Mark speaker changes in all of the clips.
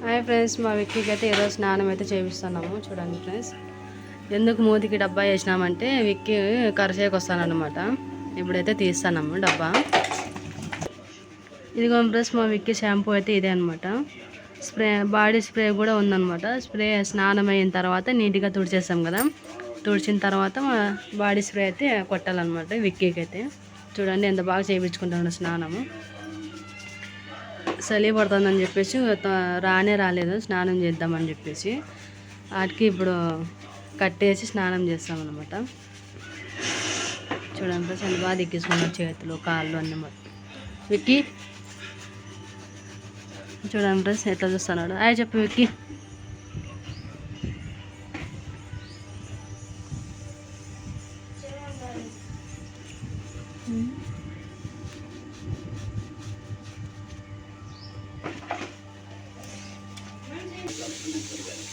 Speaker 1: Hi friends, మా విక్కీకి అయితే ఈరోజు స్నానం అయితే చేపిస్తున్నాము. చూడండి ఫ్రెండ్స్, ఎందుకు మూతికి డబ్బా వేసినామంటే విక్కీ కరసేకి వస్తానన్నమాట. ఇప్పుడైతే తీస్తున్నాము డబ్బా. ఇదిగో ఫ్రెండ్స్, మా విక్కీ షాంపూ అయితే ఇదే అనమాట. స్ప్రే, బాడీ స్ప్రే కూడా ఉందన్నమాట. స్ప్రే స్నానం అయిన తర్వాత నీట్గా తుడిచేస్తాం కదా, తుడిచిన తర్వాత బాడీ స్ప్రే అయితే కొట్టాలన్నమాట విక్కీకి అయితే. చూడండి ఎంత బాగా చేయించుకుంటాను స్నానము. చలి పడుతుందని చెప్పేసి రాలేదు స్నానం చేద్దామని చెప్పేసి, వాటికి ఇప్పుడు కట్టేసి స్నానం చేస్తామన్నమాట. చూడండి ఫ్రెండ్స్, ఎంత బాగా దిక్కేసుకున్నాం చేతులు కాళ్ళు అన్నీ మొత్తం. విక్కీ చూడండి ఫ్రెండ్స్ ఎట్లా చూస్తున్నాడు. అయ్యా చెప్పు విక్కీ.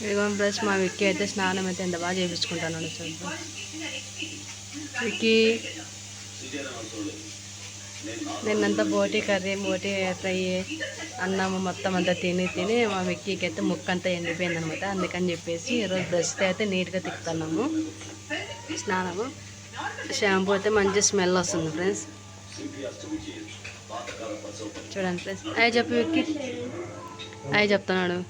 Speaker 1: ఇదిగో ఫ్రెండ్స్, మా విక్కీ అయితే స్నానం అయితే ఎంత బాగా చేయించుకుంటాను. చూద్దాం విక్కీ. నిన్నంతా బోటి కర్రీ, బోటి ఫ్రై, అన్నము మొత్తం అంతా తిని మా విక్కీకి అయితే ముక్క అంతా ఎండిపోయింది అనమాట. అందుకని చెప్పేసి ఈరోజు బ్రష్తో అయితే నీట్గా తిప్పుతున్నాము స్నానము. షాంపూ అయితే మంచి స్మెల్ వస్తుంది ఫ్రెండ్స్. చూడండి ఫ్రెండ్స్. అయ్యి చెప్పు విక్కీ. అయ్యి చెప్తున్నాడు.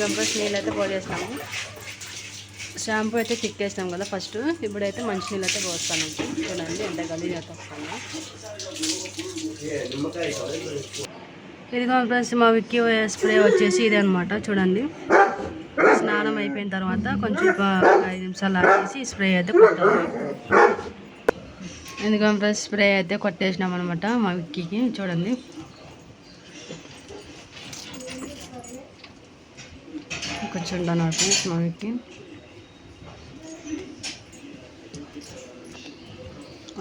Speaker 1: గంపస్ నీళ్ళు అయితే పోసేస్తాము. షాంపూ అయితే తిక్కేస్తాం కదా ఫస్ట్. ఇప్పుడైతే మంచి నీళ్ళు అయితే పోస్తాను. చూడండి ఎంత గలీజ్ అయితే వస్తాను. ఇదిగో ఫ్రెండ్స్, మా విక్కీ స్ప్రే వచ్చేసి ఇదే అనమాట. చూడండి, స్నానం అయిపోయిన తర్వాత కొంచెం 5 నిమిషాలు ఆగేసి స్ప్రే అయితే కొట్టాలి. ఎందుకంటే ఫ్రెండ్స్ స్ప్రే అయితే కొట్టేసినాం అనమాట మా విక్కీకి. చూడండి కూర్చుంటాను ఫ్రెండ్స్ మా విక్కీ.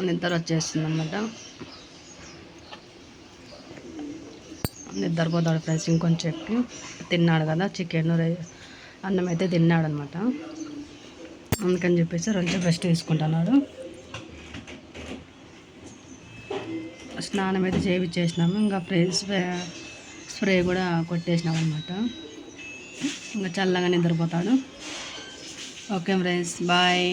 Speaker 1: నిద్ర వచ్చేస్తుంది అనమాట. నిద్రపోతాడు ఫ్రెండ్స్ ఇంకొంచెంకి. తిన్నాడు కదా చికెన్ అన్నం అయితే తిన్నాడు అనమాట. అందుకని చెప్పేసి రోజు బెస్ట్ తీసుకుంటున్నాడు. స్నానం అయితే చేయించేసినాము. ఇంకా స్ప్రే కూడా కొట్టేసినాం అనమాట. ఇంకా చల్లగా నిద్రపోతాడు. Okay friends, bye.